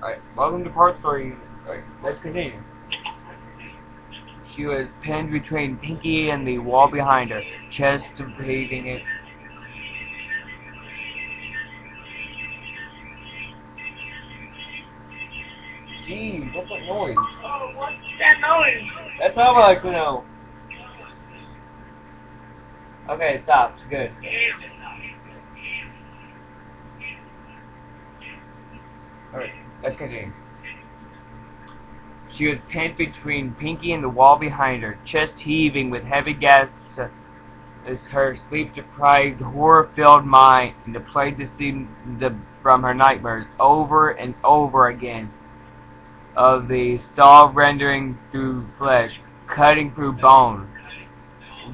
Alright, welcome to part 3. Alright, let's continue. She was pinned between Pinky and the wall behind her, chest paving it. Gee, what's that noise? Oh, what's that noise? That's all I like to know. Okay, stop. It's good. Alright, let's continue. She was pinned between Pinky and the wall behind her, chest heaving with heavy gasps as her sleep-deprived, horror-filled mind played the scene from her nightmares over and over again of the saw rendering through flesh, cutting through bone.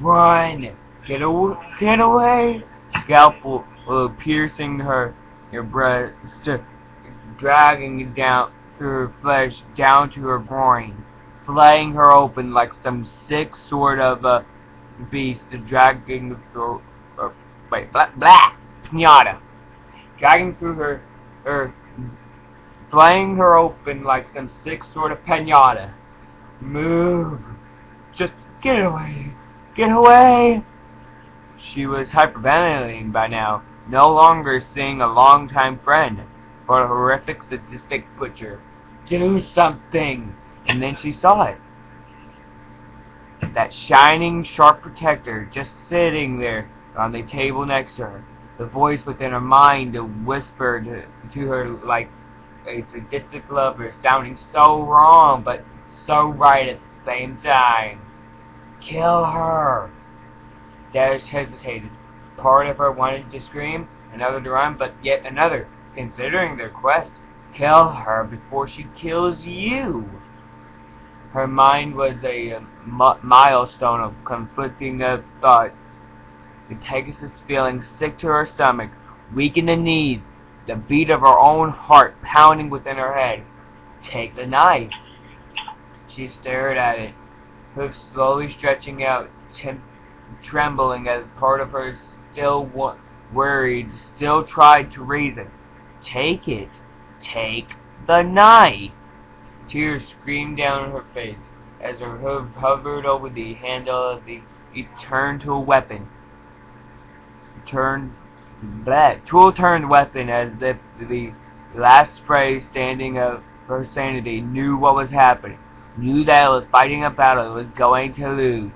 Run! Get away! Scalpel piercing her breast, dragging it down through her flesh down to her groin, flaying her open like some sick sort of beast, dragging through pinata, dragging through her, flaying her open like some sick sort of pinata. Move! Just get away! Get away! She was hyperventilating by now, no longer seeing a longtime friend, but a horrific, sadistic butcher. Do something! And then she saw it. That shining, sharp protector just sitting there on the table next to her. The voice within her mind whispered to her like a sadistic lover, sounding so wrong, but so right at the same time. Kill her! Dash hesitated. Part of her wanted to scream, another to run, but yet another, considering their quest. Kill her before she kills you. Her mind was a milestone of conflicting thoughts. The Pegasus feeling sick to her stomach, weak in the knees, the beat of her own heart pounding within her head. Take the knife. She stared at it, hoofs slowly stretching out, trembling as part of her, still worried, still tried to reason. Take it. Take the knife. Tears streamed down her face as her hoof hovered over the handle of the turned to a weapon. Tool-turned weapon, as if the last spray standing of her sanity knew what was happening, knew that it was fighting a battle it was going to lose.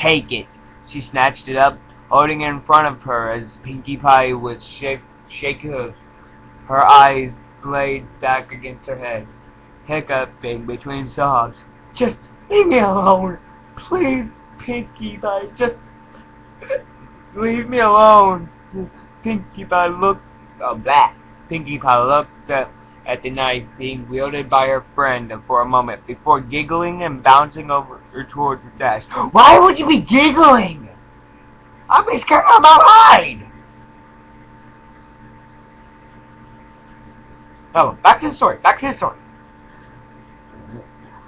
Take it! She snatched it up, holding it in front of her as Pinkie Pie was shaken. Her eyes laid back against her head, hiccuping between sobs. Just leave me alone! Please, Pinkie Pie, just leave me alone! Pinkie Pie looked at the knife being wielded by her friend for a moment before giggling and bouncing over towards Dash. Why would you be giggling? I'll be scared out of my mind! Oh, back to the story.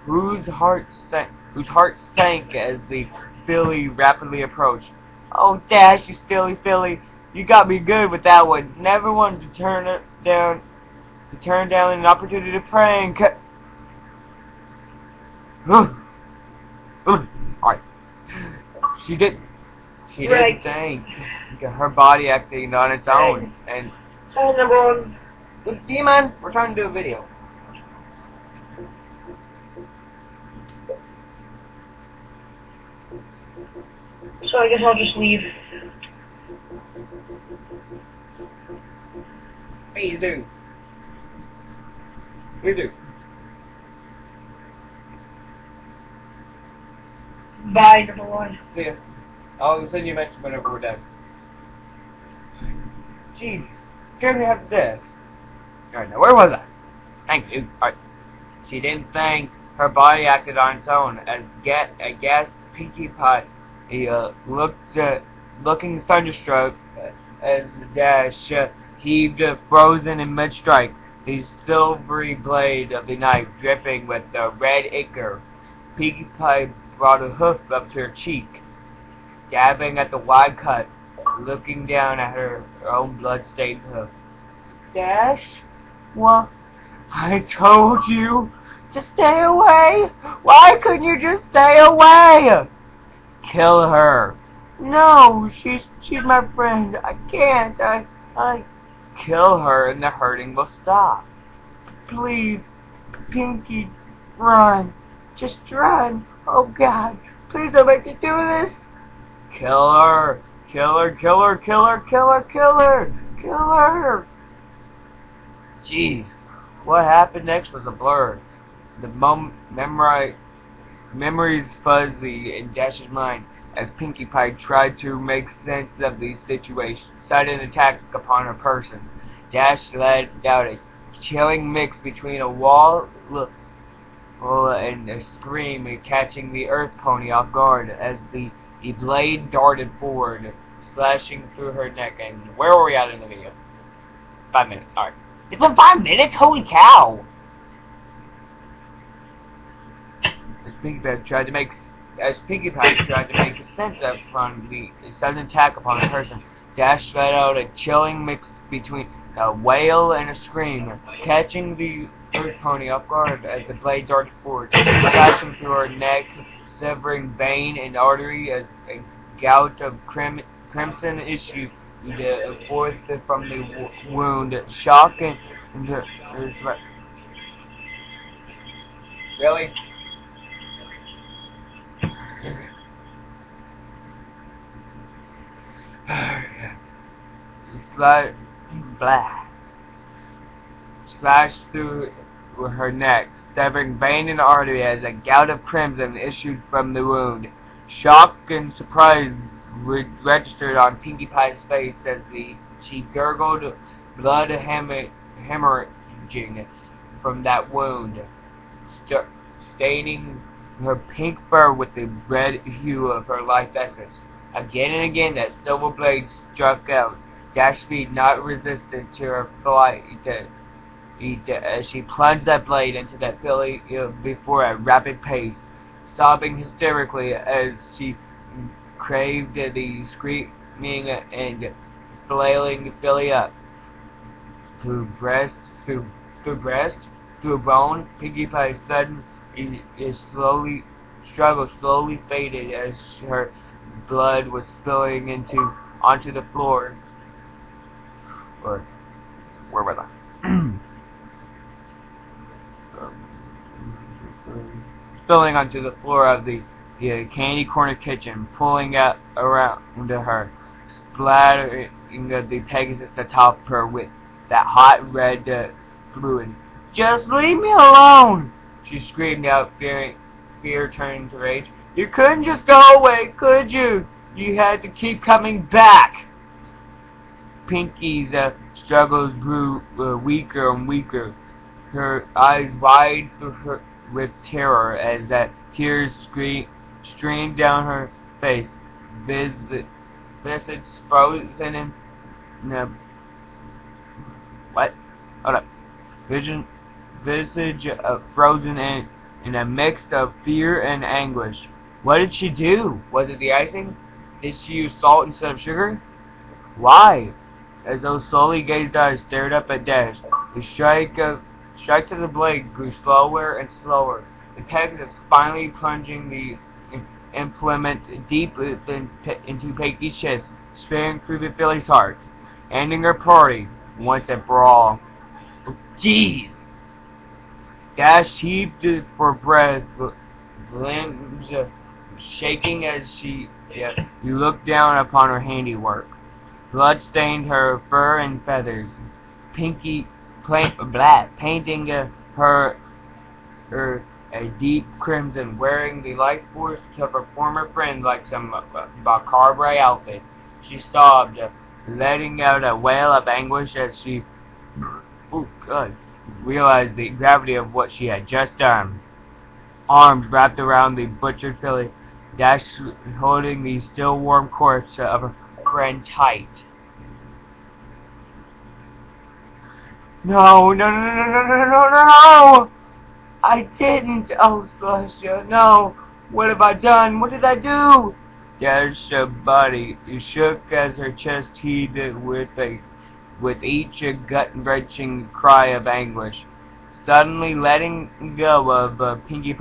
Whose heart sank as the filly rapidly approached. Oh, Dash, you silly filly, you got me good with that one. Never wanted to turn down an opportunity to prank. Alright. She didn't think. Her body acting on its own. And Demon, we're trying to do a video. So I guess I'll just leave. Hey, you do. You do. Bye, number one. See ya. I'll send you a message whenever we're done. Jeez, scared me half to death. Alright, now where was I? Thank you. Alright. She didn't think. Her body acted on its own. As gasped Pinkie Pie, looking thunderstruck as the Dash heaved, frozen in mid-strike, the silvery blade of the knife dripping with the red ichor. Pinkie Pie brought a hoof up to her cheek, dabbing at the wide cut, looking down at her own blood-stained hoof. Dash? I told you to stay away. Why couldn't you just stay away? Kill her. No, she's my friend. I can't. I kill her and the hurting will stop. Please, Pinky, run. Just run. Oh God, please don't make me do this. Kill her. Kill her, kill her, kill her, kill her, kill her, kill her. Jeez, what happened next was a blur. The memories fuzzy in Dash's mind as Pinkie Pie tried to make sense of the situation. Sudden attack upon her person. Dash let out a chilling mix between a wall and a scream, catching the Earth Pony off guard as the blade darted forward, slashing through her neck. And where were we at in the video? 5 minutes. Alright. It's been 5 minutes? Holy cow! As Pinkie Pie tried to make sense of from the sudden attack upon a person, Dash let out a chilling mix between a wail and a scream, catching the Earth Pony off guard as the blade darted forward, slashing through her neck, severing vein and artery as a gout of crimson issued forth from the wound. Shock and really? Slashed through her neck, severing vein and artery as a gout of crimson issued from the wound. Shock and surprise registered on Pinkie Pie's face as she gurgled blood hemorrhaging from that wound, staining her pink fur with the red hue of her life essence. Again and again that silver blade struck out. Dash speed not resistant to her flight as she plunged that blade into that filly before a rapid pace, sobbing hysterically as she craved the screaming and flailing filly up. Through bone, Pinkie Pie's sudden struggle slowly faded as her blood was spilling onto the floor. Or where was I? Spilling onto the floor of the candy corner kitchen, pulling out around her, splattering the Pegasus atop her with that hot red fluid. Just leave me alone! She screamed out, fear turning to rage. You couldn't just go away, could you? You had to keep coming back. Pinkie's struggles grew weaker and weaker, her eyes wide with terror as that tears streamed down her face, visage frozen in what? Hold up. Visage frozen in a mix of fear and anguish. What did she do? Was it the icing? Did she use salt instead of sugar? Why? As those slowly gazed eyes stared up at Dash, the strikes of the blade grew slower and slower. The Pegasus finally plunging the implement deep into Pinkie's chest, spearing through the filly's heart, ending her party once a brawl. Jeez! Dash heaved for breath, limbs shaking as she looked down upon her handiwork. Blood stained her fur and feathers. Pinkie painting her a deep crimson, wearing the life force of her former friend like some Baccarat outfit. She sobbed, letting out a wail of anguish as she realized the gravity of what she had just done. Arms wrapped around the butchered filly, Dash holding the still warm corpse of her friend tight. No, no, no, no, no, no, no, no, no! I didn't! Oh, Celestia, no! What have I done? What did I do? Dash's body shook as her chest heaved with each gut-wrenching cry of anguish. suddenly letting go of Pinky's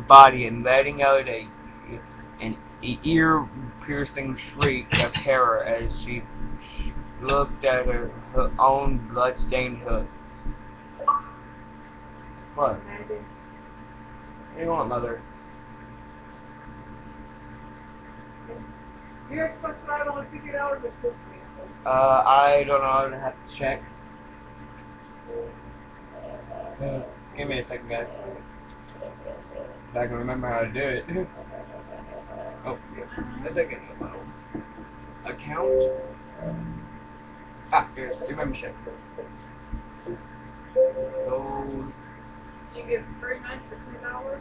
body and letting out an ear-piercing shriek of terror as she looked at her own blood-stained hood. What? What do you want, Mother? You're supposed to drive only 50 hours this week. I don't know. I would have to check. Give me a second, guys. If I can remember how to do it. Oh, yeah. A second. Account. Ah, here's the membership. So, You get 3 months for $3?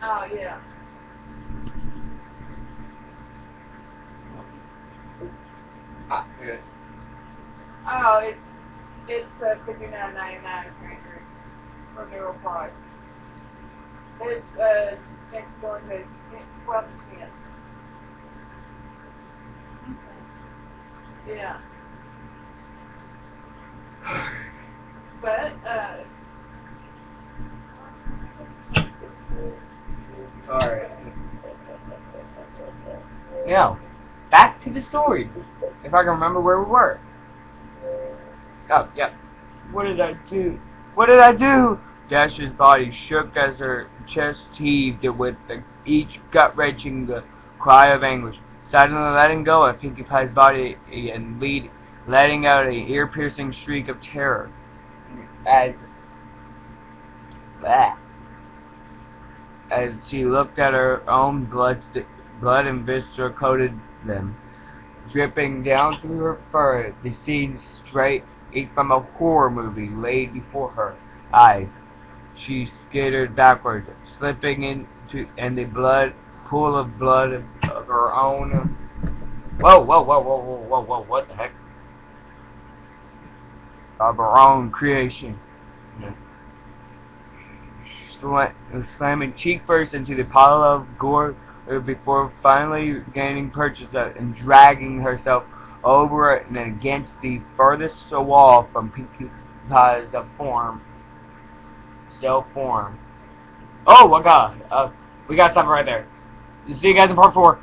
Oh, yeah. ah, good. Oh, it's $59.99 for newer price. It's going to 12%. Yeah. But Alright. Now, back to the story. If I can remember where we were. Oh, yeah. What did I do? What did I do? Dash's body shook as her chest heaved with each gut-wrenching cry of anguish. Suddenly letting go of Pinkie Pie's body and letting out an ear-piercing shriek of terror. As she looked at her own blood and viscera-coated limb, dripping down through her fur, the scene straight from a horror movie laid before her eyes. She skittered backwards, slipping in the pool of blood of her own. Whoa, whoa, whoa, whoa, whoa, whoa, whoa, what the heck? Of her own creation. Slamming cheek first into the pile of gore before finally gaining purchase of and dragging herself over and against the furthest wall from Pinkie Pie's form. Oh my god! We gotta stop right there. See you guys in part 4.